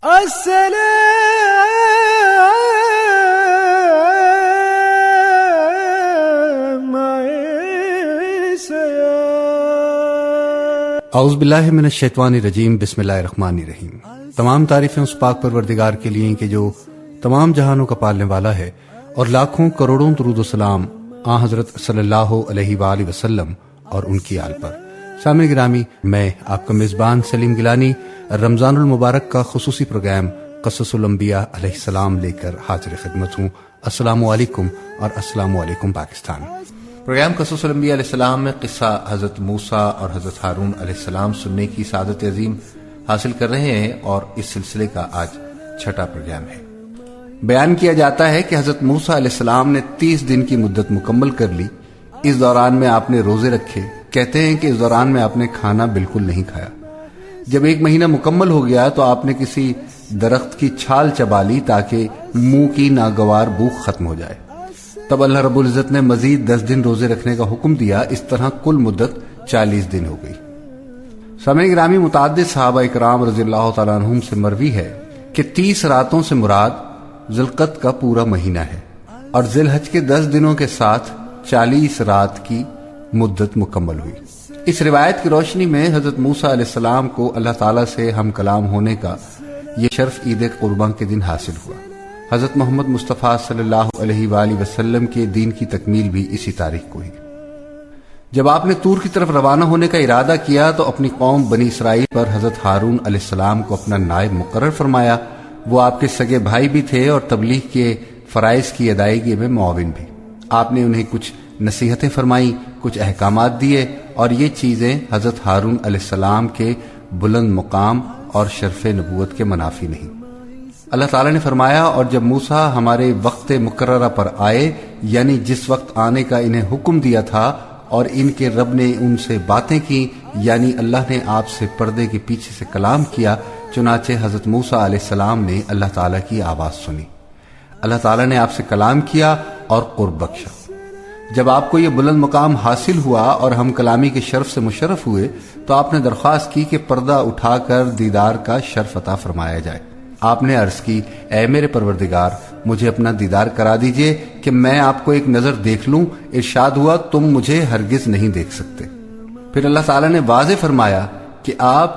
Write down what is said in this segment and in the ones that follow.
اعوذ باللہ من الشیطان الرجیم، بسم اللہ الرحمن الرحیم۔ تمام تعریفیں اس پاک پروردگار کے لیے کہ جو تمام جہانوں کا پالنے والا ہے، اور لاکھوں کروڑوں درود و سلام آن حضرت صلی اللہ علیہ وآلہ وسلم اور ان کی آل پر۔ سامعین گرامی، میں آپ کا میزبان سلیم گیلانی رمضان المبارک کا خصوصی پروگرام قصص الانبیاء علیہ السلام لے کر حاضر خدمت ہوں۔ السلام علیکم اور السلام علیکم پاکستان۔ پروگرام قصص الانبیاء علیہ السلام میں قصہ حضرت موسیٰ اور حضرت ہارون علیہ السلام سننے کی سعادت عظیم حاصل کر رہے ہیں، اور اس سلسلے کا آج چھٹا پروگرام ہے۔ بیان کیا جاتا ہے کہ حضرت موسیٰ علیہ السلام نے 30 دن کی مدت مکمل کر لی۔ اس دوران میں آپ نے روزے رکھے۔ کہتے ہیں کہ اس دوران میں آپ نے کھانا بالکل نہیں کھایا۔ جب 1 مہینہ مکمل ہو گیا تو آپ نے کسی درخت کی چھال چبا لی تاکہ منہ کی ناگوار بو ختم ہو جائے۔ تب اللہ رب العزت نے مزید 10 دن روزے رکھنے کا حکم دیا۔ اس طرح کل مدت 40 دن ہو گئی۔ سامعین گرامی، متعدد صحابہ اکرام رضی اللہ تعالیٰ عنہم سے مروی ہے کہ 30 راتوں سے مراد ذوالقعدہ کا پورا مہینہ ہے، اور ذی الحج کے 10 دنوں کے ساتھ 40 رات کی مدت مکمل ہوئی۔ اس روایت کی روشنی میں حضرت موسیٰ علیہ السلام کو اللہ تعالیٰ سے ہم کلام ہونے کا یہ شرف عید قربان کے دن حاصل ہوا۔ حضرت محمد مصطفیٰ صلی اللہ علیہ وآلہ وسلم کے دین کی تکمیل بھی اسی تاریخ کو ہوئی۔ جب آپ نے طور کی طرف روانہ ہونے کا ارادہ کیا تو اپنی قوم بنی اسرائیل پر حضرت ہارون علیہ السلام کو اپنا نائب مقرر فرمایا۔ وہ آپ کے سگے بھائی بھی تھے اور تبلیغ کے فرائض کی ادائیگی میں معاون بھی۔ آپ نے انہیں کچھ نصیحتیں فرمائیں، کچھ احکامات دیے، اور یہ چیزیں حضرت ہارون علیہ السلام کے بلند مقام اور شرف نبوت کے منافی نہیں۔ اللہ تعالیٰ نے فرمایا، اور جب موسیٰ ہمارے وقت مقررہ پر آئے، یعنی جس وقت آنے کا انہیں حکم دیا تھا، اور ان کے رب نے ان سے باتیں کی، یعنی اللہ نے آپ سے پردے کے پیچھے سے کلام کیا، چنانچہ حضرت موسیٰ علیہ السلام نے اللہ تعالیٰ کی آواز سنی۔ اللہ تعالیٰ نے آپ سے کلام کیا اور قرب بخشا۔ جب آپ کو یہ بلند مقام حاصل ہوا اور ہم کلامی کے شرف سے مشرف ہوئے تو آپ نے درخواست کی کہ پردہ اٹھا کر دیدار کا شرف عطا فرمایا جائے۔ آپ نے عرض کی، اے میرے پروردگار، مجھے اپنا دیدار کرا دیجئے کہ میں آپ کو ایک نظر دیکھ لوں۔ ارشاد ہوا، تم مجھے ہرگز نہیں دیکھ سکتے۔ پھر اللہ تعالیٰ نے واضح فرمایا کہ آپ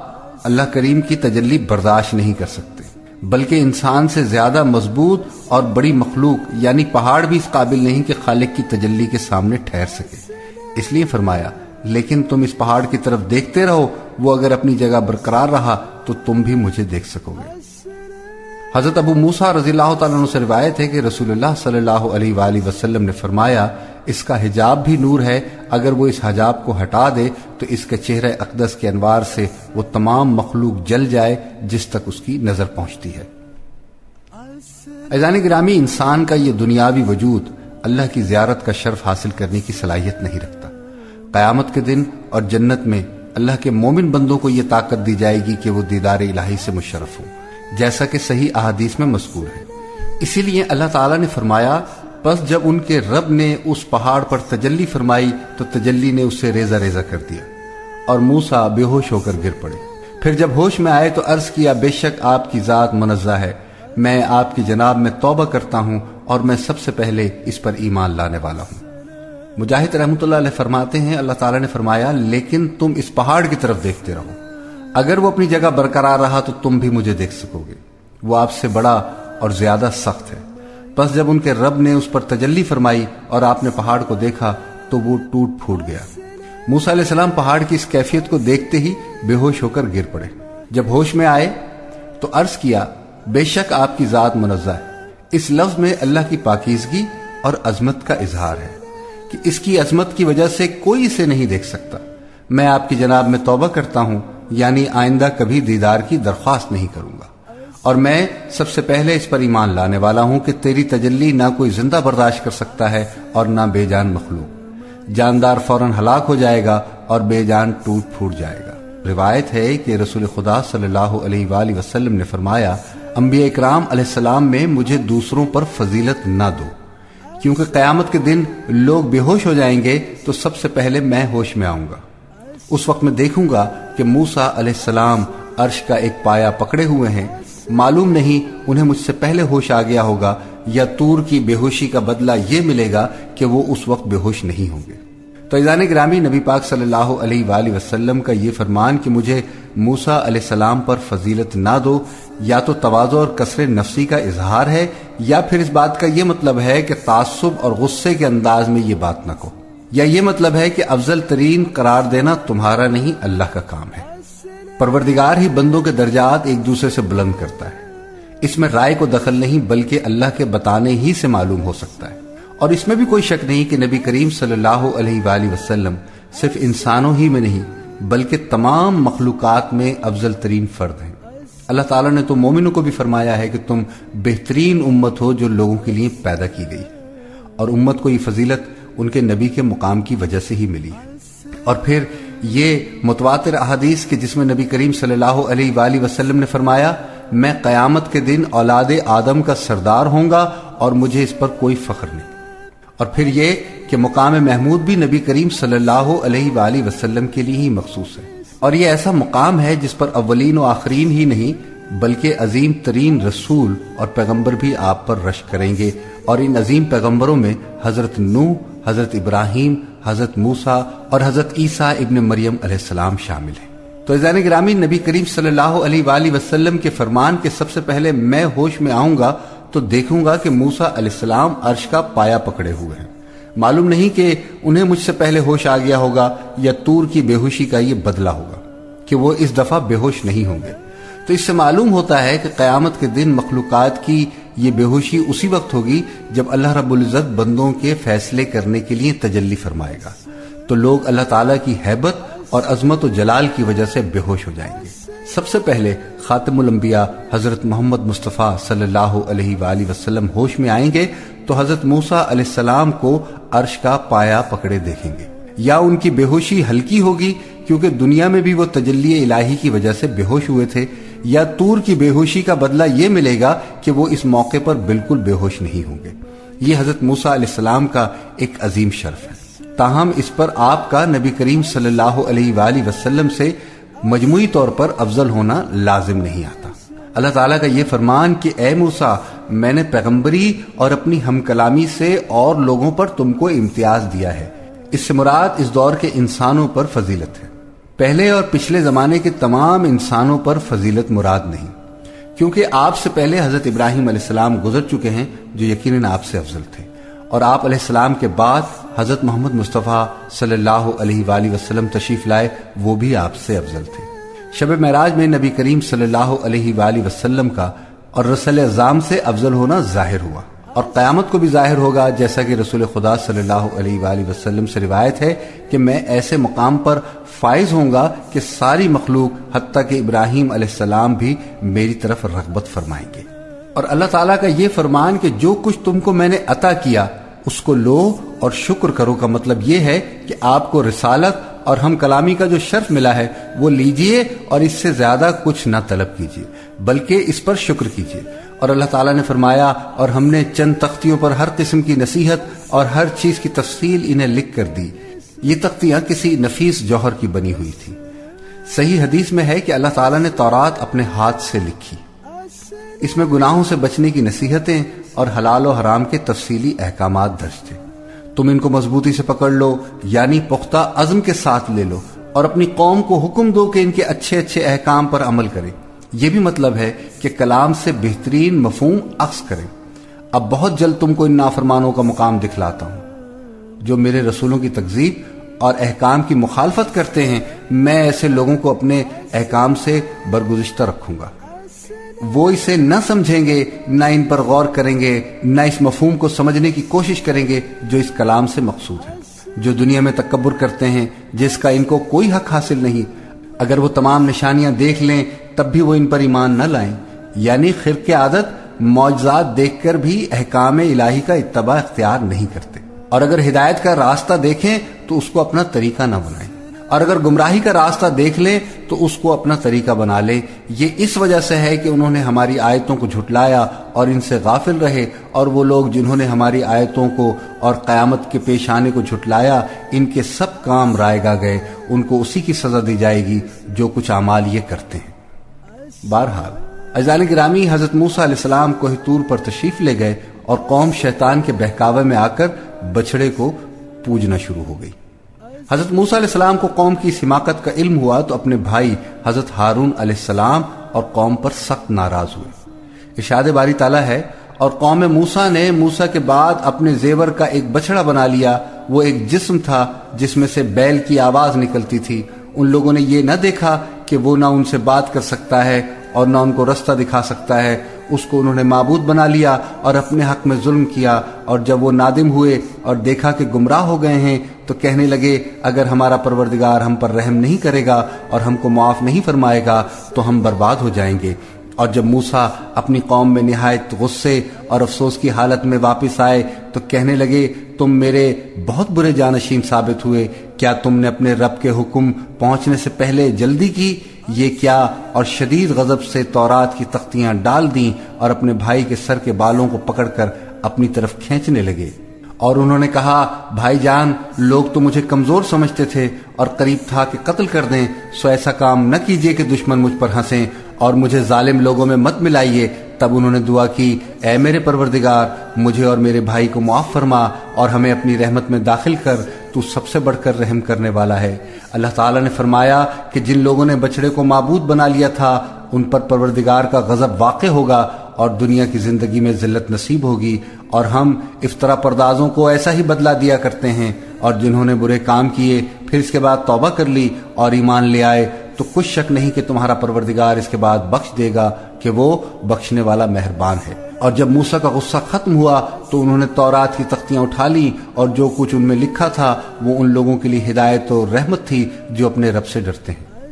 اللہ کریم کی تجلی برداشت نہیں کر سکتے، بلکہ انسان سے زیادہ مضبوط اور بڑی مخلوق یعنی پہاڑ بھی اس قابل نہیں کہ خالق کی تجلی کے سامنے ٹھہر سکے۔ اس لیے فرمایا، لیکن تم اس پہاڑ کی طرف دیکھتے رہو، وہ اگر اپنی جگہ برقرار رہا تو تم بھی مجھے دیکھ سکو گے۔ حضرت ابو موسیٰ رضی اللہ تعالیٰ عنہ سے روایت ہے کہ رسول اللہ صلی اللہ علیہ وآلہ وسلم نے فرمایا، اس کا حجاب بھی نور ہے، اگر وہ اس حجاب کو ہٹا دے تو اس کے چہرہ اقدس کے انوار سے وہ تمام مخلوق جل جائے جس تک اس کی نظر پہنچتی ہے۔ عزیزان گرامی، انسان کا یہ دنیاوی وجود اللہ کی زیارت کا شرف حاصل کرنے کی صلاحیت نہیں رکھتا۔ قیامت کے دن اور جنت میں اللہ کے مومن بندوں کو یہ طاقت دی جائے گی کہ وہ دیدار الہی سے مشرف ہوں، جیسا کہ صحیح احادیث میں مذکور ہے۔ اسی لیے اللہ تعالیٰ نے فرمایا، پس جب ان کے رب نے اس پہاڑ پر تجلی فرمائی تو تجلی نے اسے ریزہ ریزہ کر دیا، اور موسیٰ بے ہوش ہو کر گر پڑے۔ پھر جب ہوش میں آئے تو عرض کیا، بے شک آپ کی ذات منزہ ہے، میں آپ کی جناب میں توبہ کرتا ہوں، اور میں سب سے پہلے اس پر ایمان لانے والا ہوں۔ مجاہد رحمۃ اللہ علیہ فرماتے ہیں، اللہ تعالیٰ نے فرمایا، لیکن تم اس پہاڑ کی طرف دیکھتے رہو، اگر وہ اپنی جگہ برقرار رہا تو تم بھی مجھے دیکھ سکو گے، وہ آپ سے بڑا اور زیادہ سخت ہے۔ بس جب ان کے رب نے اس پر تجلی فرمائی اور آپ نے پہاڑ کو دیکھا تو وہ ٹوٹ پھوٹ گیا۔ موسیٰ علیہ السلام پہاڑ کی اس کیفیت کو دیکھتے ہی بے ہوش ہو کر گر پڑے۔ جب ہوش میں آئے تو عرض کیا، بے شک آپ کی ذات منزہ ہے۔ اس لفظ میں اللہ کی پاکیزگی اور عظمت کا اظہار ہے کہ اس کی عظمت کی وجہ سے کوئی اسے نہیں دیکھ سکتا۔ میں آپ کی جناب میں توبہ کرتا ہوں، یعنی آئندہ کبھی دیدار کی درخواست نہیں کروں گا، اور میں سب سے پہلے اس پر ایمان لانے والا ہوں کہ تیری تجلی نہ کوئی زندہ برداشت کر سکتا ہے اور نہ بے جان مخلوق۔ جاندار فوراً ہلاک ہو جائے گا اور بے جان ٹوٹ پھوٹ جائے گا۔ روایت ہے کہ رسول خدا صلی اللہ علیہ وآلہ وسلم نے فرمایا، انبیاء اکرام علیہ السلام میں مجھے دوسروں پر فضیلت نہ دو، کیونکہ قیامت کے دن لوگ بے ہوش ہو جائیں گے تو سب سے پہلے میں ہوش میں آؤں گا۔ اس وقت میں دیکھوں گا کہ موسیٰ علیہ السلام عرش کا ایک پایا پکڑے ہوئے ہیں، معلوم نہیں انہیں مجھ سے پہلے ہوش آ گیا ہوگا یا طور کی بے ہوشی کا بدلہ یہ ملے گا کہ وہ اس وقت بے ہوش نہیں ہوں گے۔ تو عزیزان گرامی، نبی پاک صلی اللہ علیہ وآلہ وسلم کا یہ فرمان کہ مجھے موسیٰ علیہ السلام پر فضیلت نہ دو، یا تو تواضع اور کثر نفسی کا اظہار ہے، یا پھر اس بات کا یہ مطلب ہے کہ تعصب اور غصے کے انداز میں یہ بات نہ کہو، یا یہ مطلب ہے کہ افضل ترین قرار دینا تمہارا نہیں اللہ کا کام ہے۔ پروردگار ہی بندوں کے درجات ایک دوسرے سے بلند کرتا ہے، اس میں رائے کو دخل نہیں بلکہ اللہ کے بتانے ہی سے معلوم ہو سکتا ہے۔ اور اس میں بھی کوئی شک نہیں کہ نبی کریم صلی اللہ علیہ وآلہ وسلم صرف انسانوں ہی میں نہیں بلکہ تمام مخلوقات میں افضل ترین فرد ہیں۔ اللہ تعالیٰ نے تو مومنوں کو بھی فرمایا ہے کہ تم بہترین امت ہو جو لوگوں کے لیے پیدا کی گئی، اور امت کو یہ فضیلت ان کے نبی کے مقام کی وجہ سے ہی ملی ہے۔ اور پھر یہ متواتر احادیث کہ جس میں نبی کریم صلی اللہ علیہ وآلہ وسلم نے فرمایا، میں قیامت کے دن اولاد آدم کا سردار ہوں گا اور مجھے اس پر کوئی فخر نہیں۔ اور پھر یہ کہ مقام محمود بھی نبی کریم صلی اللہ علیہ وآلہ وسلم کے لیے ہی مخصوص ہے، اور یہ ایسا مقام ہے جس پر اولین و آخرین ہی نہیں بلکہ عظیم ترین رسول اور پیغمبر بھی آپ پر رشک کریں گے، اور ان عظیم پیغمبروں میں حضرت نوح، حضرت ابراہیم، حضرت موسیٰ اور حضرت عیسیٰ ابن مریم علیہ السلام شامل ہیں۔ تو عزیزان گرامی، نبی کریم صلی اللہ علیہ وآلہ وسلم کے فرمان کہ سب سے پہلے میں ہوش میں آؤں گا تو دیکھوں گا کہ موسیٰ علیہ السلام عرش کا پایا پکڑے ہوئے ہیں، معلوم نہیں کہ انہیں مجھ سے پہلے ہوش آ گیا ہوگا یا طور کی بے ہوشی کا یہ بدلہ ہوگا کہ وہ اس دفعہ بے ہوش نہیں ہوں گے۔ تو اس سے معلوم ہوتا ہے کہ قیامت کے دن مخلوقات کی یہ بے ہوشی اسی وقت ہوگی جب اللہ رب العزت بندوں کے فیصلے کرنے کے لیے تجلی فرمائے گا، تو لوگ اللہ تعالیٰ کی ہیبت اور عظمت و جلال کی وجہ سے بے ہوش ہو جائیں گے۔ سب سے پہلے خاتم الانبیاء حضرت محمد مصطفیٰ صلی اللہ علیہ وآلہ وسلم ہوش میں آئیں گے تو حضرت موسیٰ علیہ السلام کو عرش کا پایا پکڑے دیکھیں گے، یا ان کی بے ہوشی ہلکی ہوگی کیونکہ دنیا میں بھی وہ تجلی الہی کی وجہ سے بے ہوش ہوئے تھے، یا طور کی بے ہوشی کا بدلہ یہ ملے گا کہ وہ اس موقع پر بالکل بے ہوش نہیں ہوں گے۔ یہ حضرت موسیٰ علیہ السلام کا ایک عظیم شرف ہے، تاہم اس پر آپ کا نبی کریم صلی اللہ علیہ وآلہ وسلم سے مجموعی طور پر افضل ہونا لازم نہیں آتا۔ اللہ تعالیٰ کا یہ فرمان کہ اے موسیٰ، میں نے پیغمبری اور اپنی ہم کلامی سے اور لوگوں پر تم کو امتیاز دیا ہے، اس سے مراد اس دور کے انسانوں پر فضیلت ہے، پہلے اور پچھلے زمانے کے تمام انسانوں پر فضیلت مراد نہیں، کیونکہ آپ سے پہلے حضرت ابراہیم علیہ السلام گزر چکے ہیں جو یقیناً آپ سے افضل تھے، اور آپ علیہ السلام کے بعد حضرت محمد مصطفیٰ صلی اللہ علیہ وآلہ وسلم تشریف لائے، وہ بھی آپ سے افضل تھے۔ شب معراج میں نبی کریم صلی اللہ علیہ وآلہ وسلم کا اور رسول اعظام سے افضل ہونا ظاہر ہوا، اور قیامت کو بھی ظاہر ہوگا، جیسا کہ رسول خدا صلی اللہ علیہ وآلہ وسلم سے روایت ہے کہ میں ایسے مقام پر فائز ہوں گا کہ ساری مخلوق حتیٰ کہ ابراہیم علیہ السلام بھی میری طرف رغبت فرمائیں گے۔ اور اللہ تعالیٰ کا یہ فرمان کہ جو کچھ تم کو میں نے عطا کیا اس کو لو اور شکر کرو کا مطلب یہ ہے کہ آپ کو رسالت اور ہم کلامی کا جو شرف ملا ہے وہ لیجئے اور اس سے زیادہ کچھ نہ طلب کیجئے بلکہ اس پر شکر کیجئے۔ اور اللہ تعالیٰ نے فرمایا، اور ہم نے چند تختیوں پر ہر قسم کی نصیحت اور ہر چیز کی تفصیل انہیں لکھ کر دی۔ یہ تختیاں کسی نفیس جوہر کی بنی ہوئی تھی۔ صحیح حدیث میں ہے کہ اللہ تعالیٰ نے تورات اپنے ہاتھ سے لکھی، اس میں گناہوں سے بچنے کی نصیحتیں اور حلال و حرام کے تفصیلی احکامات درج تھے۔ تم ان کو مضبوطی سے پکڑ لو، یعنی پختہ عزم کے ساتھ لے لو، اور اپنی قوم کو حکم دو کہ ان کے اچھے اچھے احکام پر عمل کرے۔ یہ بھی مطلب ہے کہ کلام سے بہترین مفہوم اخذ کریں۔ اب بہت جلد تم کو ان نافرمانوں کا مقام دکھلاتا ہوں جو میرے رسولوں کی تکذیب اور احکام کی مخالفت کرتے ہیں، میں ایسے لوگوں کو اپنے احکام سے برگزشتہ رکھوں گا۔ وہ اسے نہ سمجھیں گے، نہ ان پر غور کریں گے، نہ اس مفہوم کو سمجھنے کی کوشش کریں گے جو اس کلام سے مقصود ہے۔ جو دنیا میں تکبر کرتے ہیں جس کا ان کو کوئی حق حاصل نہیں، اگر وہ تمام نشانیاں دیکھ لیں تب بھی وہ ان پر ایمان نہ لائیں، یعنی خرق عادت معجزات دیکھ کر بھی احکام الہی کا اتباع اختیار نہیں کرتے، اور اگر ہدایت کا راستہ دیکھیں تو اس کو اپنا طریقہ نہ بنائیں، اور اگر گمراہی کا راستہ دیکھ لیں تو اس کو اپنا طریقہ بنا لیں۔ یہ اس وجہ سے ہے کہ انہوں نے ہماری آیتوں کو جھٹلایا اور ان سے غافل رہے، اور وہ لوگ جنہوں نے ہماری آیتوں کو اور قیامت کے پیش آنے کو جھٹلایا، ان کے سب کام رائے گا گئے، ان کو اسی کی سزا دی جائے گی جو کچھ اعمال یہ کرتے ہیں۔ بہرحال عزیزان گرامی، حضرت موسیٰ علیہ السلام کوہ طور پر تشریف لے گئے اور قوم شیطان کے بہکاوے میں آ کر بچڑے کو پوجنا شروع ہو گئی۔ حضرت موسیٰ علیہ السلام کو قوم کی اس حماقت کا علم ہوا تو اپنے بھائی حضرت ہارون علیہ السلام اور قوم پر سخت ناراض ہوئے۔ ارشاد باری تعالیٰ ہے، اور قوم موسیٰ نے موسیٰ کے بعد اپنے زیور کا ایک بچڑا بنا لیا، وہ ایک جسم تھا جس میں سے بیل کی آواز نکلتی تھی۔ ان لوگوں نے یہ نہ دیکھا کہ وہ نہ ان سے بات کر سکتا ہے اور نہ ان کو رستہ دکھا سکتا ہے، اس کو انہوں نے معبود بنا لیا اور اپنے حق میں ظلم کیا۔ اور جب وہ نادم ہوئے اور دیکھا کہ گمراہ ہو گئے ہیں تو کہنے لگے، اگر ہمارا پروردگار ہم پر رحم نہیں کرے گا اور ہم کو معاف نہیں فرمائے گا تو ہم برباد ہو جائیں گے۔ اور جب موسیٰ اپنی قوم میں نہایت غصے اور افسوس کی حالت میں واپس آئے تو کہنے لگے، تم میرے بہت برے جانشین ثابت ہوئے، کیا تم نے اپنے رب کے حکم پہنچنے سے پہلے جلدی کی؟ یہ کیا؟ اور شدید غضب سے تورات کی تختیاں ڈال دیں اور اپنے بھائی کے سر کے بالوں کو پکڑ کر اپنی طرف کھینچنے لگے۔ اور انہوں نے کہا، بھائی جان، لوگ تو مجھے کمزور سمجھتے تھے اور قریب تھا کہ قتل کر دیں، سو ایسا کام نہ کیجیے کہ دشمن مجھ پر ہنسیں اور مجھے ظالم لوگوں میں مت ملائیے۔ تب انہوں نے دعا کی، اے میرے پروردگار، مجھے اور میرے بھائی کو معاف فرما اور ہمیں اپنی رحمت میں داخل کر، تو سب سے بڑھ کر رحم کرنے والا ہے۔ اللہ تعالیٰ نے فرمایا کہ جن لوگوں نے بچڑے کو معبود بنا لیا تھا ان پر پروردگار کا غضب واقع ہوگا اور دنیا کی زندگی میں ذلت نصیب ہوگی، اور ہم افطرا پردازوں کو ایسا ہی بدلہ دیا کرتے ہیں۔ اور جنہوں نے برے کام کیے پھر اس کے بعد توبہ کر لی اور ایمان لے آئے تو کچھ شک نہیں کہ تمہارا پروردگار اس کے بعد بخش دے گا کہ وہ بخشنے والا مہربان ہے۔ اور جب موسیٰ کا غصہ ختم ہوا تو انہوں نے تورات کی تختیاں اٹھا لیں اور جو کچھ ان میں لکھا تھا وہ ان لوگوں کے لیے ہدایت اور رحمت تھی جو اپنے رب سے ڈرتے ہیں۔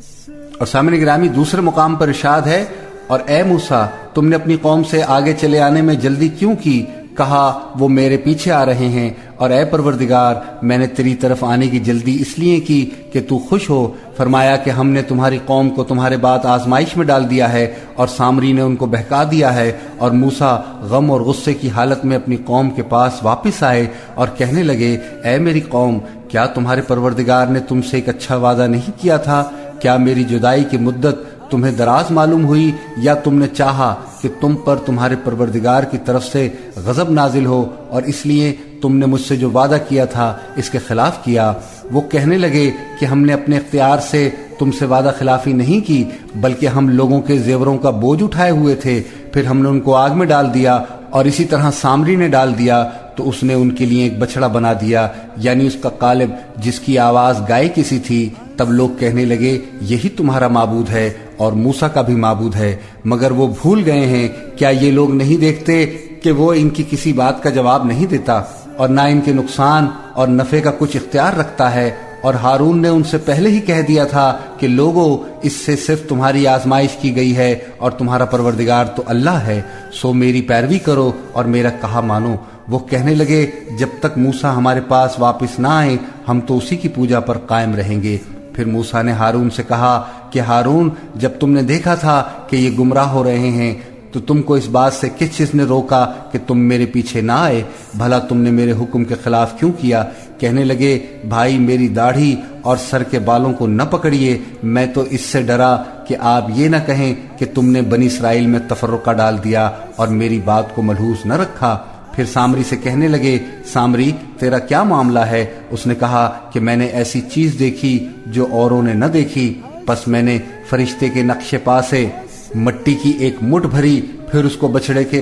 اور سامعین گرامی، دوسرے مقام پر ارشاد ہے، اور اے موسیٰ، تم نے اپنی قوم سے آگے چلے آنے میں جلدی کیوں کی؟ کہا، وہ میرے پیچھے آ رہے ہیں۔ اور اے پروردگار، میں نے تیری طرف آنے کی جلدی اس لیے کی کہ تو خوش ہو۔ فرمایا کہ ہم نے تمہاری قوم کو تمہارے بعد آزمائش میں ڈال دیا ہے اور سامری نے ان کو بہکا دیا ہے۔ اور موسیٰ غم اور غصے کی حالت میں اپنی قوم کے پاس واپس آئے اور کہنے لگے، اے میری قوم، کیا تمہارے پروردگار نے تم سے ایک اچھا وعدہ نہیں کیا تھا؟ کیا میری جدائی کی مدت تمہیں دراز معلوم ہوئی، یا تم نے چاہا کہ تم پر تمہارے پروردگار کی طرف سے غضب نازل ہو اور اس لیے تم نے مجھ سے جو وعدہ کیا تھا اس کے خلاف کیا؟ وہ کہنے لگے کہ ہم نے اپنے اختیار سے تم سے وعدہ خلافی نہیں کی، بلکہ ہم لوگوں کے زیوروں کا بوجھ اٹھائے ہوئے تھے، پھر ہم نے ان کو آگ میں ڈال دیا، اور اسی طرح سامری نے ڈال دیا تو اس نے ان کے لیے ایک بچڑا بنا دیا، یعنی اس کا قالب جس کی آواز گائے کسی تھی۔ تب لوگ کہنے لگے، یہی تمہارا معبود ہے اور موسیٰ کا بھی معبود ہے، مگر وہ بھول گئے ہیں۔ کیا یہ لوگ نہیں دیکھتے کہ وہ ان کی کسی بات کا جواب نہیں دیتا اور نہ ان کے نقصان اور نفع کا کچھ اختیار رکھتا ہے؟ اور ہارون نے ان سے پہلے ہی کہہ دیا تھا کہ لوگو، اس سے صرف تمہاری آزمائش کی گئی ہے اور تمہارا پروردگار تو اللہ ہے، سو میری پیروی کرو اور میرا کہا مانو۔ وہ کہنے لگے، جب تک موسیٰ ہمارے پاس واپس نہ آئے ہم تو اسی کی پوجا پر قائم رہیں گے۔ پھر موسیٰ نے ہارون سے کہا کہ ہارون، جب تم نے دیکھا تھا کہ یہ گمراہ ہو رہے ہیں تو تم کو اس بات سے کس چیز نے روکا کہ تم میرے پیچھے نہ آئے؟ بھلا تم نے میرے حکم کے خلاف کیوں کیا؟ کہنے لگے، بھائی، میری داڑھی اور سر کے بالوں کو نہ پکڑیے، میں تو اس سے ڈرا کہ آپ یہ نہ کہیں کہ تم نے بنی اسرائیل میں تفرقہ ڈال دیا اور میری بات کو ملحوظ نہ رکھا۔ پھر سامری سے کہنے لگے، سامری، تیرا کیا معاملہ ہے؟ اس نے کہا کہ میں نے ایسی چیز دیکھی جو اوروں نے نہ دیکھی۔ پس میں نے فرشتے کے نقش پا سے مٹی کی ایک مٹھ بھری، پھر اس کو بچڑے کے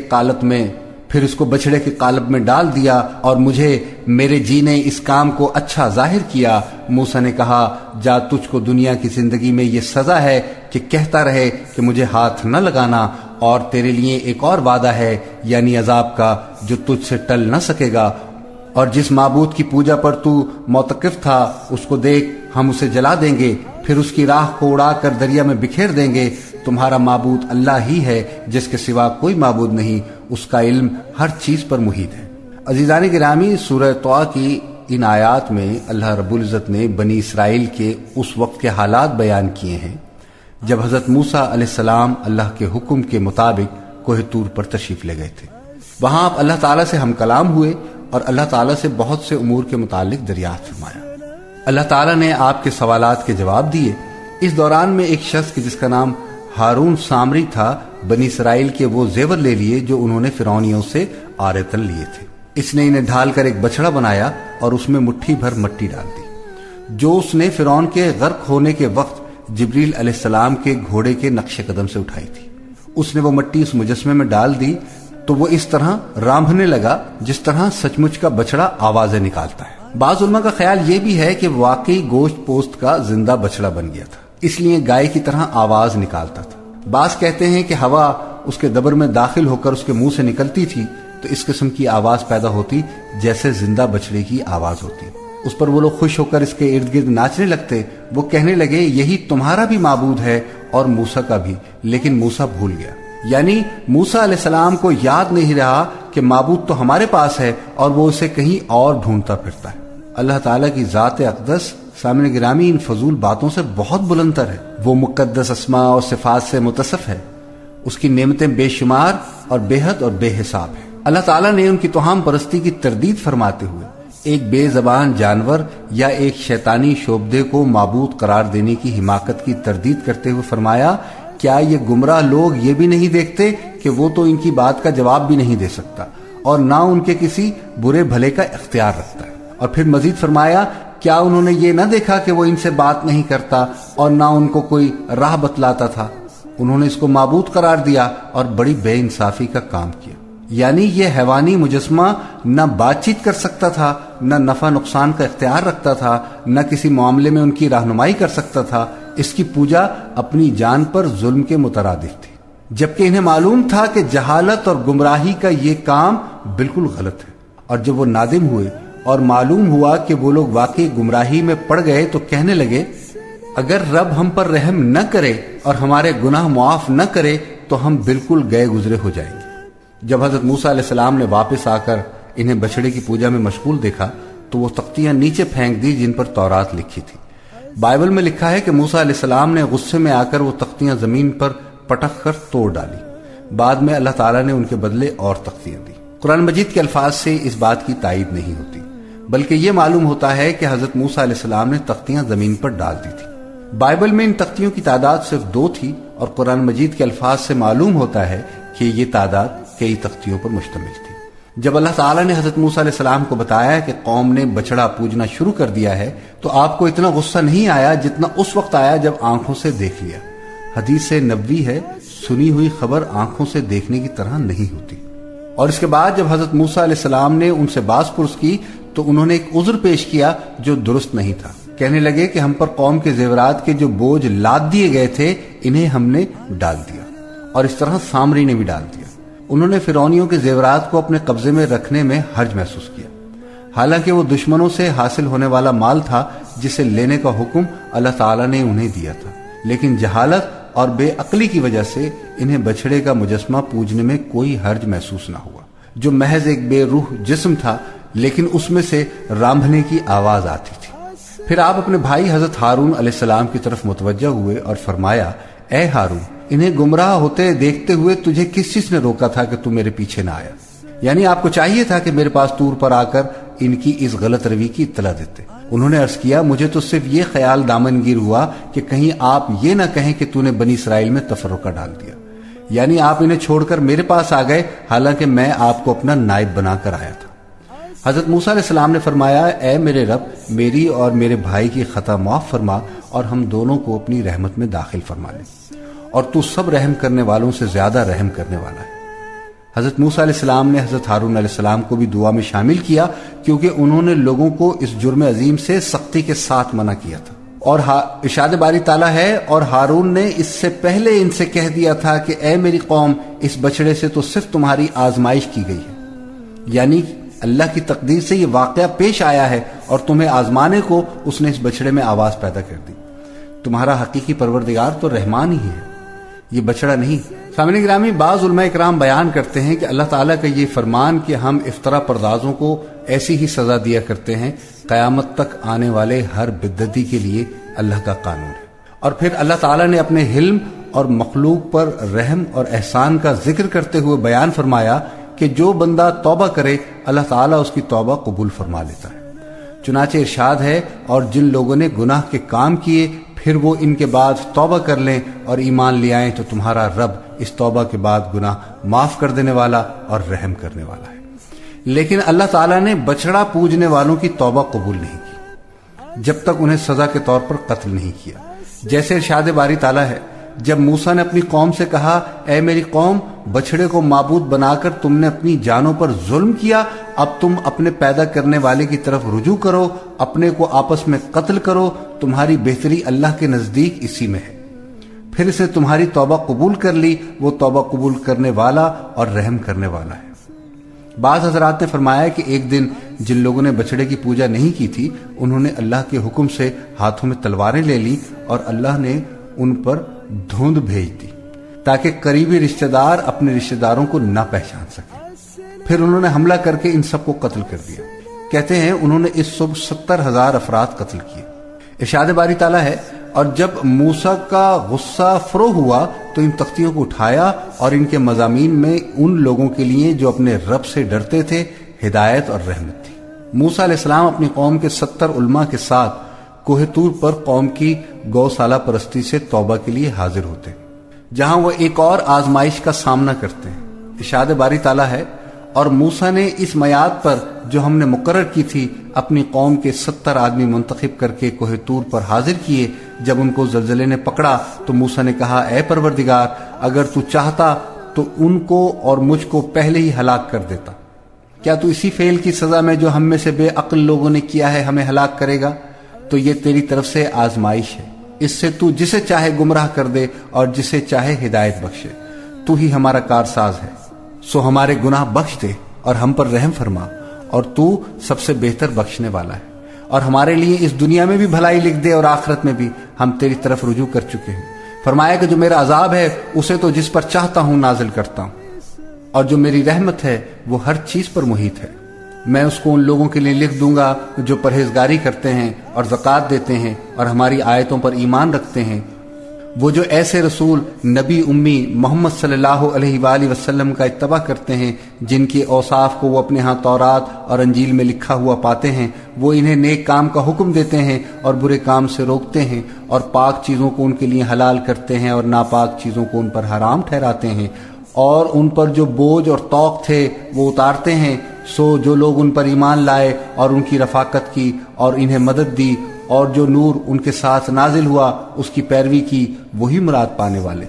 قالب میں ڈال دیا، اور مجھے میرے جی نے اس کام کو اچھا ظاہر کیا۔ موسیٰ نے کہا، جا، تجھ کو دنیا کی زندگی میں یہ سزا ہے کہ کہتا رہے کہ مجھے ہاتھ نہ لگانا، اور تیرے لیے ایک اور وعدہ ہے، یعنی عذاب کا، جو تجھ سے ٹل نہ سکے گا۔ اور جس معبود کی پوجا پر تو موتقف تھا اس کو دیکھ، ہم اسے جلا دیں گے، پھر اس کی راہ کو اڑا کر دریا میں بکھیر دیں گے۔ تمہارا معبود اللہ ہی ہے جس کے سوا کوئی معبود نہیں، اس کا علم ہر چیز پر محیط ہے۔ عزیزان گرامی، سورہ طٰ کی ان آیات میں اللہ رب العزت نے بنی اسرائیل کے اس وقت کے حالات بیان کیے ہیں جب حضرت موسیٰ علیہ السلام اللہ کے حکم کے مطابق کوہ طور پر تشریف لے گئے تھے۔ وہاں آپ اللہ تعالیٰ سے ہم کلام ہوئے اور اللہ تعالیٰ سے بہت سے امور کے متعلق دریافت فرمایا۔ اللہ تعالیٰ نے آپ کے سوالات کے جواب دیے۔ اس دوران میں ایک شخص جس کا نام ہارون سامری تھا، بنی اسرائیل کے وہ زیور لے لیے جو انہوں نے فرعونیوں سے عارضاً لیے تھے۔ اس نے انہیں ڈھال کر ایک بچڑا بنایا اور اس میں مٹھی بھر مٹی ڈال دی، جو اس نے فرعون کے غرق ہونے کے وقت جبریل علیہ السلام کے گھوڑے کے نقش قدم سے اٹھائی تھی۔ اس نے وہ مٹی اس مجسمے میں ڈال دی تو وہ اس طرح رامبھنے لگا جس طرح سچ مچ کا بچڑا آوازیں نکالتا ہے۔ بعض علماء کا خیال یہ بھی ہے کہ واقعی گوشت پوست کا زندہ بچڑا بن گیا تھا، اس لیے گائے کی طرح آواز نکالتا تھا۔ بعض کہتے ہیں کہ ہوا اس کے دبر میں داخل ہو کر اس کے منہ سے نکلتی تھی تو اس قسم کی آواز پیدا ہوتی جیسے زندہ بچڑے کی آواز ہوتی۔ اس پر وہ لوگ خوش ہو کر اس کے ارد گرد ناچنے لگتے۔ وہ کہنے لگے یہی تمہارا بھی معبود ہے اور موسیٰ کا بھی، لیکن موسیٰ بھول گیا۔ یعنی موسیٰ علیہ السلام کو یاد نہیں رہا کہ معبود تو ہمارے پاس ہے اور وہ اسے کہیں اور ڈھونڈتا پھرتا ہے۔ اللہ تعالیٰ کی ذات اقدس سامنے گرامی ان فضول باتوں سے بہت بلند تر ہے۔ وہ مقدس اسماء اور صفات سے متصف ہے، اس کی نعمتیں بے شمار اور بے حد اور بے حساب ہیں۔ اللہ تعالیٰ نے ان کی توہم پرستی کی تردید فرماتے ہوئے ایک بے زبان جانور یا ایک شیطانی شعبدے کو معبود قرار دینے کی حماقت کی تردید کرتے ہوئے فرمایا، کیا یہ گمراہ لوگ یہ بھی نہیں دیکھتے کہ وہ تو ان کی بات کا جواب بھی نہیں دے سکتا اور نہ ان کے کسی برے بھلے کا اختیار رکھتا ہے۔ اور پھر مزید فرمایا، کیا انہوں نے یہ نہ دیکھا کہ وہ ان سے بات نہیں کرتا اور نہ ان کو کوئی راہ بتلاتا تھا؟ انہوں نے اس کو معبود قرار دیا اور بڑی بے انصافی کا کام کیا۔ یعنی یہ حیوانی مجسمہ نہ بات چیت کر سکتا تھا، نہ نفع نقصان کا اختیار رکھتا تھا، نہ کسی معاملے میں ان کی رہنمائی کر سکتا تھا۔ اس کی پوجا اپنی جان پر ظلم کے مترادف تھی، جبکہ انہیں معلوم تھا کہ جہالت اور گمراہی کا یہ کام بالکل غلط ہے۔ اور جب وہ نادم ہوئے اور معلوم ہوا کہ وہ لوگ واقعی گمراہی میں پڑ گئے تو کہنے لگے، اگر رب ہم پر رحم نہ کرے اور ہمارے گناہ معاف نہ کرے تو ہم بالکل گئے گزرے ہو جائیں گے۔ جب حضرت موسیٰ علیہ السلام نے واپس آ کر انہیں بچڑے کی پوجا میں مشغول دیکھا تو وہ تختیاں نیچے پھینک دی جن پر تورات لکھی تھی۔ بائبل میں لکھا ہے کہ موسیٰ علیہ السلام نے غصے میں آ کر وہ تختیاں زمین پر پٹک کر توڑ ڈالی۔ بعد میں اللہ تعالیٰ نے ان کے بدلے اور تختیاں دی۔ قرآن مجید کے الفاظ سے اس بات کی تائید نہیں ہوتی، بلکہ یہ معلوم ہوتا ہے کہ حضرت موسیٰ علیہ السلام نے تختیاں زمین پر ڈال دی تھی۔ بائبل میں ان تختیوں کی تعداد صرف 2 تھی اور قرآن مجید کے الفاظ سے معلوم ہوتا ہے کہ یہ تعداد کئی تختیوں پر مشتمل تھی۔ جب اللہ تعالیٰ نے حضرت موسیٰ علیہ السلام کو بتایا کہ قوم نے بچڑا پوجنا شروع کر دیا ہے تو آپ کو اتنا غصہ نہیں آیا جتنا اس وقت آیا جب آنکھوں سے دیکھ لیا۔ حدیث نبوی ہے، سنی ہوئی خبر آنکھوں سے دیکھنے کی طرح نہیں ہوتی۔ اور اس کے بعد جب حضرت موسیٰ علیہ السلام نے ان سے باز پرس کی تو انہوں نے ایک عذر پیش کیا جو درست نہیں تھا۔ کہنے لگے کہ ہم پر قوم کے زیورات کے جو بوجھ لاد دیے گئے تھے انہیں ہم نے ڈال دیا، اور اس طرح سامری نے بھی ڈال دیا۔ انہوں نے فرعونیوں کے زیورات کو اپنے قبضے میں رکھنے میں حرج محسوس کیا، حالانکہ وہ دشمنوں سے حاصل ہونے والا مال تھا جسے لینے کا حکم اللہ تعالیٰ نے انہیں دیا تھا، لیکن جہالت اور بے عقلی کی وجہ سے انہیں بچڑے کا مجسمہ پوجنے میں کوئی حرج محسوس نہ ہوا، جو محض ایک بے روح جسم تھا، لیکن اس میں سے رامبھنے کی آواز آتی تھی۔ پھر آپ اپنے بھائی حضرت ہارون علیہ السلام کی طرف متوجہ ہوئے اور فرمایا، اے ہارون، انہیں گمراہ ہوتے دیکھتے ہوئے تجھے کس چیز نے روکا تھا کہ تو میرے پیچھے نہ آیا؟ یعنی آپ کو چاہیے تھا کہ میرے پاس طور پر آ کر ان کی اس غلط روی کی اطلاع دیتے۔ انہوں نے عرض کیا، مجھے تو صرف یہ خیال دامنگیر ہوا کہ کہیں آپ یہ نہ کہیں کہ تو نے بنی اسرائیل میں تفرقہ ڈال دیا، یعنی آپ انہیں چھوڑ کر میرے پاس آ گئے حالانکہ میں آپ کو اپنا نائب بنا کر آیا تھا۔ حضرت موسیٰ علیہ السلام نے فرمایا، اے میرے رب، میری اور میرے بھائی کی خطا معاف فرما اور ہم دونوں کو اپنی رحمت میں داخل فرما لے، اور تو سب رحم کرنے والوں سے زیادہ رحم کرنے والا ہے۔ حضرت موسیٰ علیہ السلام نے حضرت ہارون علیہ السلام کو بھی دعا میں شامل کیا، کیونکہ انہوں نے لوگوں کو اس جرم عظیم سے سختی کے ساتھ منع کیا تھا۔ اور ارشاد باری تعالیٰ ہے، اور ہارون نے اس سے پہلے ان سے کہہ دیا تھا کہ اے میری قوم، اس بچڑے سے تو صرف تمہاری آزمائش کی گئی ہے، یعنی اللہ کی تقدیر سے یہ واقعہ پیش آیا ہے اور تمہیں آزمانے کو اس نے اس بچڑے میں آواز پیدا کر دی۔ تمہارا حقیقی پروردگار تو رحمان ہی ہے، یہ بچڑا نہیں۔ سامعین گرامی، بعض علماء کرام بیان کرتے ہیں کہ اللہ تعالیٰ کا یہ فرمان کہ ہم افطرا پردازوں کو ایسی ہی سزا دیا کرتے ہیں، قیامت تک آنے والے ہر بدعتی کے لیے اللہ کا قانون ہے۔ اور پھر اللہ تعالیٰ نے اپنے حلم اور مخلوق پر رحم اور احسان کا ذکر کرتے ہوئے بیان فرمایا کہ جو بندہ توبہ کرے اللہ تعالیٰ اس کی توبہ قبول فرما لیتا ہے۔ چنانچہ ارشاد ہے، اور جن لوگوں نے گناہ کے کام کیے پھر وہ ان کے بعد توبہ کر لیں اور ایمان لے آئیں تو تمہارا رب اس توبہ کے بعد گناہ معاف کر دینے والا اور رحم کرنے والا ہے۔ لیکن اللہ تعالیٰ نے بچڑا پوجنے والوں کی توبہ قبول نہیں کی جب تک انہیں سزا کے طور پر قتل نہیں کیا۔ جیسے ارشاد باری تعالیٰ ہے، جب موسیٰ نے اپنی قوم سے کہا، اے میری قوم، بچڑے کو معبود بنا کر تم نے اپنی جانوں پر ظلم کیا، اب تم اپنے پیدا کرنے والے کی طرف رجوع کرو، اپنے کو آپس میں قتل کرو، تمہاری بہتری اللہ کے نزدیک اسی میں ہے۔ پھر اس نے تمہاری توبہ قبول کر لی، وہ توبہ قبول کرنے والا اور رحم کرنے والا ہے۔ بعض حضرات نے فرمایا کہ ایک دن جن لوگوں نے بچڑے کی پوجا نہیں کی تھی، انہوں نے اللہ کے حکم سے ہاتھوں میں تلواریں لے لی اور اللہ نے ان پر دھند بھیج دی تاکہ قریبی رشتہ دار اپنے رشتہ داروں کو نہ پہچان سکے۔ پھر انہوں نے حملہ کر کے ان سب کو قتل کر دیا۔ کہتے ہیں انہوں نے اس صبح 70,000 افراد قتل کیے۔ ارشاد باری تعالیٰ ہے، اور جب موسیٰ کا غصہ فرو ہوا تو ان تختیوں کو اٹھایا اور ان کے مضامین میں ان لوگوں کے لیے جو اپنے رب سے ڈرتے تھے ہدایت اور رحمت تھی۔ موسیٰ علیہ السلام اپنی قوم کے 70 علماء کے ساتھ کوہ طور پر قوم کی گوسالہ پرستی سے توبہ کے لیے حاضر ہوتے ہیں، جہاں وہ ایک اور آزمائش کا سامنا کرتے ہیں۔ ارشاد باری تعالیٰ ہے، اور موسیٰ نے اس میعاد پر جو ہم نے مقرر کی تھی اپنی قوم کے 70 آدمی منتخب کر کے کوہ طور پر حاضر کیے۔ جب ان کو زلزلے نے پکڑا تو موسیٰ نے کہا، اے پروردگار، اگر تو چاہتا تو ان کو اور مجھ کو پہلے ہی ہلاک کر دیتا۔ کیا تو اسی فعل کی سزا میں جو ہم میں سے بے عقل لوگوں نے کیا ہے ہمیں ہلاک کرے گا؟ تو یہ تیری طرف سے آزمائش ہے، اس سے تو جسے چاہے گمراہ کر دے اور جسے چاہے ہدایت بخشے، تو ہی ہمارا کارساز ہے، سو ہمارے گناہ بخش دے اور ہم پر رحم فرما، اور تو سب سے بہتر بخشنے والا ہے، اور ہمارے لیے اس دنیا میں بھی بھلائی لکھ دے اور آخرت میں بھی، ہم تیری طرف رجوع کر چکے ہیں۔ فرمایا کہ جو میرا عذاب ہے اسے تو جس پر چاہتا ہوں نازل کرتا ہوں، اور جو میری رحمت ہے وہ ہر چیز پر محیط ہے۔ میں اس کو ان لوگوں کے لیے لکھ دوں گا جو پرہیزگاری کرتے ہیں اور زکوٰۃ دیتے ہیں اور ہماری آیتوں پر ایمان رکھتے ہیں، وہ جو ایسے رسول نبی امی محمد صلی اللہ علیہ وآلہ وسلم کا اتباع کرتے ہیں جن کے اوصاف کو وہ اپنے ہاں تورات اور انجیل میں لکھا ہوا پاتے ہیں، وہ انہیں نیک کام کا حکم دیتے ہیں اور برے کام سے روکتے ہیں، اور پاک چیزوں کو ان کے لیے حلال کرتے ہیں اور ناپاک چیزوں کو ان پر حرام ٹھہراتے ہیں، اور ان پر جو بوجھ اور طوق تھے وہ اتارتے ہیں۔ سو جو لوگ ان پر ایمان لائے اور ان کی رفاقت کی اور انہیں مدد دی، اور جو نور ان کے ساتھ نازل ہوا اس کی پیروی کی، وہی مراد پانے والے۔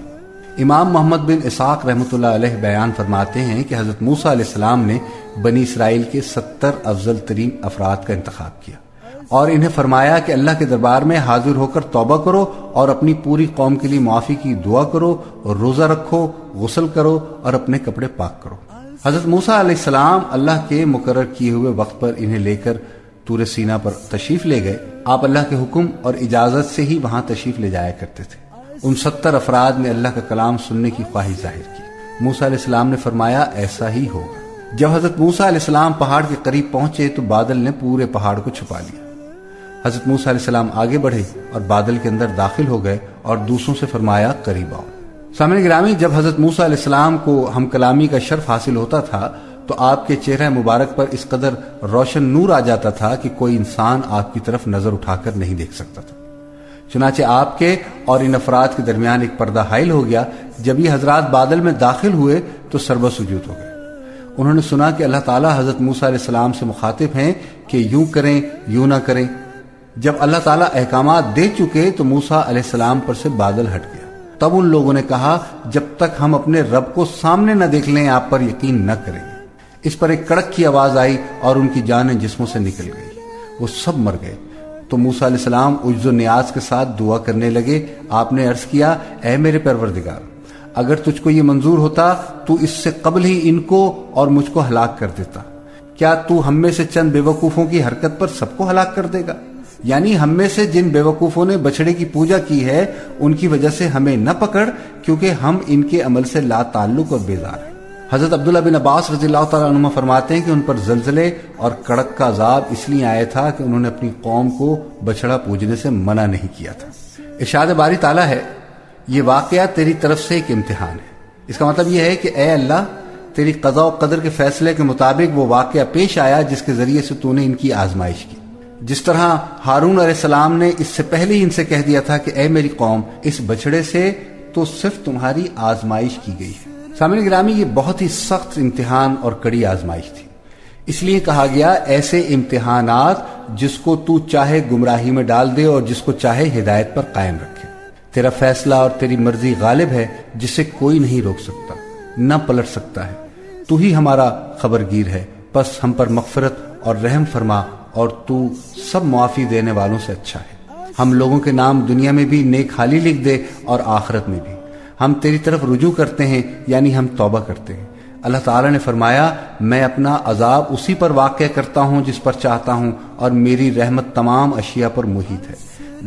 امام محمد بن اسحاق رحمۃ اللہ علیہ بیان فرماتے ہیں کہ حضرت موسیٰ علیہ السلام نے بنی اسرائیل کے 70 افضل ترین افراد کا انتخاب کیا اور انہیں فرمایا کہ اللہ کے دربار میں حاضر ہو کر توبہ کرو اور اپنی پوری قوم کے لیے معافی کی دعا کرو، اور روزہ رکھو، غسل کرو اور اپنے کپڑے پاک کرو۔ حضرت موسیٰ علیہ السلام اللہ کے مقرر کیے ہوئے وقت پر انہیں لے کر طور سینا پر تشریف لے گئے۔ آپ اللہ کے حکم اور اجازت سے ہی وہاں تشریف لے جایا کرتے تھے۔ ان 70 افراد نے اللہ کا کلام سننے کی خواہش ظاہر کی۔ موسیٰ علیہ السلام نے فرمایا ایسا ہی ہوگا۔ جب حضرت موسیٰ علیہ السلام پہاڑ کے قریب پہنچے تو بادل نے پورے پہاڑ کو چھپا لیا۔ حضرت موسیٰ علیہ السلام آگے بڑھے اور بادل کے اندر داخل ہو گئے اور دوسروں سے فرمایا قریب آؤ۔ سامعین گرامی، جب حضرت موسیٰ علیہ السلام کو ہم کلامی کا شرف حاصل ہوتا تھا تو آپ کے چہرہ مبارک پر اس قدر روشن نور آ جاتا تھا کہ کوئی انسان آپ کی طرف نظر اٹھا کر نہیں دیکھ سکتا تھا۔ چنانچہ آپ کے اور ان افراد کے درمیان ایک پردہ حائل ہو گیا۔ جب یہ حضرات بادل میں داخل ہوئے تو سربہ سجود ہو گئے۔ انہوں نے سنا کہ اللہ تعالیٰ حضرت موسیٰ علیہ السلام سے مخاطب ہیں کہ یوں کریں یوں نہ کریں۔ جب اللہ تعالیٰ احکامات دے چکے تو موسیٰ علیہ السلام پر سے بادل ہٹ گیا۔ تب ان لوگوں نے کہا، جب تک ہم اپنے رب کو سامنے نہ دیکھ لیں آپ پر یقین نہ کریں گے۔ اس پر ایک کڑک کی آواز آئی اور ان کی جانیں جسموں سے نکل گئی، وہ سب مر گئے۔ تو موسیٰ علیہ السلام عجز و نیاز کے ساتھ دعا کرنے لگے۔ آپ نے عرض کیا، اے میرے پروردگار، اگر تجھ کو یہ منظور ہوتا تو اس سے قبل ہی ان کو اور مجھ کو ہلاک کر دیتا۔ کیا تو ہم میں سے چند بے وقوفوں کی حرکت پر سب کو ہلاک کر دے گا؟ یعنی ہم میں سے جن بے وقوفوں نے بچڑے کی پوجا کی ہے ان کی وجہ سے ہمیں نہ پکڑ، کیونکہ ہم ان کے عمل سے لا تعلق اور بیزار ہیں۔ حضرت عبداللہ بن عباس رضی اللہ تعالیٰ عنہ فرماتے ہیں کہ ان پر زلزلے اور کڑک کا عذاب اس لیے آیا تھا کہ انہوں نے اپنی قوم کو بچڑا پوجنے سے منع نہیں کیا تھا۔ ارشاد باری تعالیٰ ہے، یہ واقعہ تیری طرف سے ایک امتحان ہے۔ اس کا مطلب یہ ہے کہ اے اللہ، تیری قضاء و قدر کے فیصلے کے مطابق وہ واقعہ پیش آیا جس کے ذریعے سے تو نے ان کی آزمائش کی۔ جس طرح ہارون علیہ السلام نے اس سے پہلے ہی ان سے کہہ دیا تھا کہ اے میری قوم، اس بچڑے سے تو صرف تمہاری آزمائش کی گئی ہے۔ سامعین گرامی، یہ بہت ہی سخت امتحان اور کڑی آزمائش تھی، اس لیے کہا گیا ایسے امتحانات جس کو تو چاہے گمراہی میں ڈال دے اور جس کو چاہے ہدایت پر قائم رکھے۔ تیرا فیصلہ اور تیری مرضی غالب ہے جسے کوئی نہیں روک سکتا، نہ پلٹ سکتا ہے۔ تو ہی ہمارا خبرگیر ہے، پس ہم پر مغفرت اور رحم فرما، اور تو سب معافی دینے والوں سے اچھا ہے۔ ہم لوگوں کے نام دنیا میں بھی نیک حالی لکھ دے اور آخرت میں بھی۔ ہم تیری طرف رجوع کرتے ہیں، یعنی ہم توبہ کرتے ہیں۔ اللہ تعالیٰ نے فرمایا، میں اپنا عذاب اسی پر واقع کرتا ہوں جس پر چاہتا ہوں، اور میری رحمت تمام اشیاء پر محیط ہے۔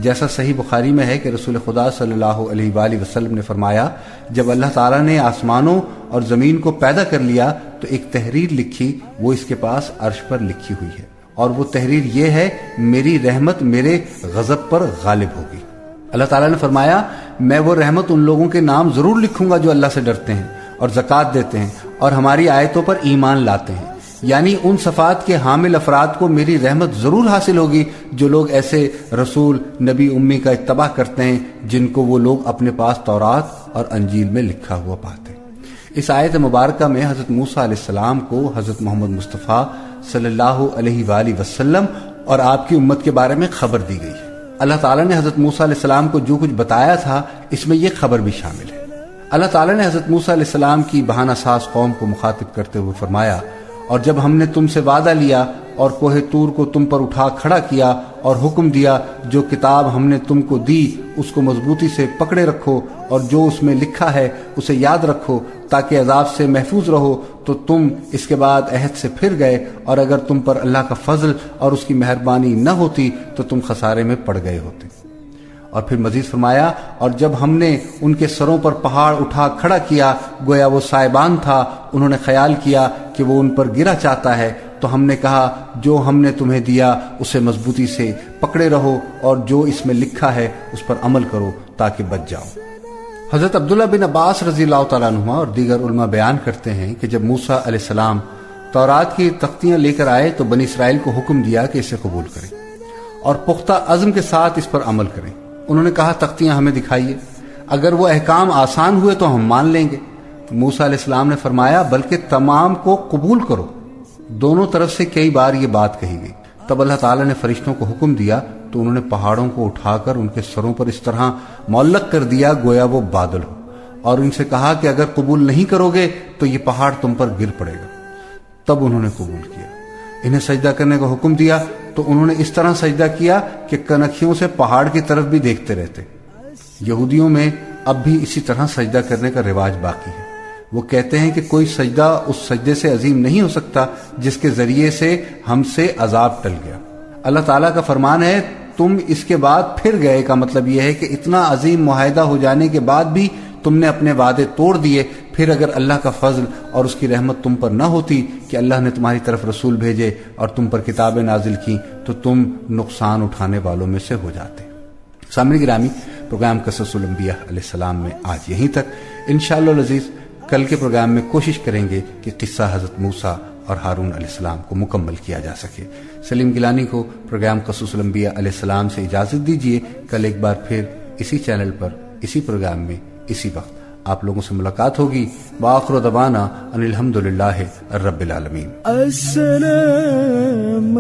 جیسا صحیح بخاری میں ہے کہ رسول خدا صلی اللہ علیہ وآلہ وسلم نے فرمایا، جب اللہ تعالیٰ نے آسمانوں اور زمین کو پیدا کر لیا تو ایک تحریر لکھی، وہ اس کے پاس عرش پر لکھی ہوئی ہے، اور وہ تحریر یہ ہے، میری رحمت میرے غضب پر غالب ہوگی۔ اللہ تعالیٰ نے فرمایا، میں وہ رحمت ان لوگوں کے نام ضرور لکھوں گا جو اللہ سے ڈرتے ہیں اور زکوٰۃ دیتے ہیں اور ہماری آیتوں پر ایمان لاتے ہیں، یعنی ان صفات کے حامل افراد کو میری رحمت ضرور حاصل ہوگی جو لوگ ایسے رسول نبی امی کا اتباع کرتے ہیں جن کو وہ لوگ اپنے پاس تورات اور انجیل میں لکھا ہوا پاتے ہیں۔ اس آیت مبارکہ میں حضرت موسیٰ علیہ السلام کو حضرت محمد مصطفیٰ صلی اللہ علیہ وآلہ وسلم اور آپ کی امت کے بارے میں خبر دی گئی ہے۔ اللہ تعالیٰ نے حضرت موسیٰ علیہ السلام کو جو کچھ بتایا تھا اس میں یہ خبر بھی شامل ہے۔ اللہ تعالیٰ نے حضرت موسیٰ علیہ السلام کی بہانہ ساز قوم کو مخاطب کرتے ہوئے فرمایا، اور جب ہم نے تم سے وعدہ لیا اور کوہ طور کو تم پر اٹھا کھڑا کیا اور حکم دیا، جو کتاب ہم نے تم کو دی اس کو مضبوطی سے پکڑے رکھو، اور جو اس میں لکھا ہے اسے یاد رکھو تاکہ عذاب سے محفوظ رہو، تو تم اس کے بعد عہد سے پھر گئے، اور اگر تم پر اللہ کا فضل اور اس کی مہربانی نہ ہوتی تو تم خسارے میں پڑ گئے ہوتے۔ اور پھر مزید فرمایا، اور جب ہم نے ان کے سروں پر پہاڑ اٹھا کھڑا کیا گویا وہ سائبان تھا، انہوں نے خیال کیا کہ وہ ان پر گرا چاہتا ہے، تو ہم نے کہا جو ہم نے تمہیں دیا اسے مضبوطی سے پکڑے رہو، اور جو اس میں لکھا ہے اس پر عمل کرو تاکہ بچ جاؤ۔ حضرت عبداللہ بن عباس رضی اللہ تعالیٰ عنہ اور دیگر علماء بیان کرتے ہیں کہ جب موسیٰ علیہ السلام تورات کی تختیاں لے کر آئے تو بنی اسرائیل کو حکم دیا کہ اسے قبول کریں اور پختہ عزم کے ساتھ اس پر عمل کریں۔ انہوں نے کہا تختیاں ہمیں دکھائیے، اگر وہ احکام آسان ہوئے تو ہم مان لیں گے۔ موسیٰ علیہ السلام نے فرمایا بلکہ تمام کو قبول کرو۔ دونوں طرف سے کئی بار یہ بات کہی گئی۔ تب اللہ تعالیٰ نے فرشتوں کو حکم دیا تو انہوں نے پہاڑوں کو اٹھا کر ان کے سروں پر اس طرح معلق کر دیا گویا وہ بادل ہو، اور ان سے کہا کہ اگر قبول نہیں کرو گے تو یہ پہاڑ تم پر گر پڑے گا۔ تب انہوں نے قبول کیا۔ انہیں سجدہ کرنے کا حکم دیا تو انہوں نے اس طرح سجدہ کیا کہ کنکھیوں سے پہاڑ کی طرف بھی دیکھتے رہتے۔ یہودیوں میں اب بھی اسی طرح سجدہ کرنے کا رواج باقی ہے۔ وہ کہتے ہیں کہ کوئی سجدہ اس سجدے سے عظیم نہیں ہو سکتا جس کے ذریعے سے ہم سے عذاب ٹل گیا۔ اللہ تعالیٰ کا فرمان ہے تم اس کے بعد پھر گئے، کا مطلب یہ ہے کہ اتنا عظیم معاہدہ ہو جانے کے بعد بھی تم نے اپنے وعدے توڑ دیے۔ پھر اگر اللہ کا فضل اور اس کی رحمت تم پر نہ ہوتی کہ اللہ نے تمہاری طرف رسول بھیجے اور تم پر کتابیں نازل کی تو تم نقصان اٹھانے والوں میں سے ہو جاتے۔ سامعین گرامی، پروگرام قصص الانبیاء علیہ السلام میں آج یہیں تک۔ انشاءاللہ العزیز کل کے پروگرام میں کوشش کریں گے کہ قصہ حضرت موسیٰ اور ہارون علیہ السلام کو مکمل کیا جا سکے۔ سلیم گیلانی کو پروگرام قصص الانبیاء علیہ السلام سے اجازت دیجیے۔ کل ایک بار پھر اسی چینل پر اسی پروگرام میں اسی وقت آپ لوگوں سے ملاقات ہوگی۔ وآخر دعوانا ان الحمدللہ رب العالمین۔ السلام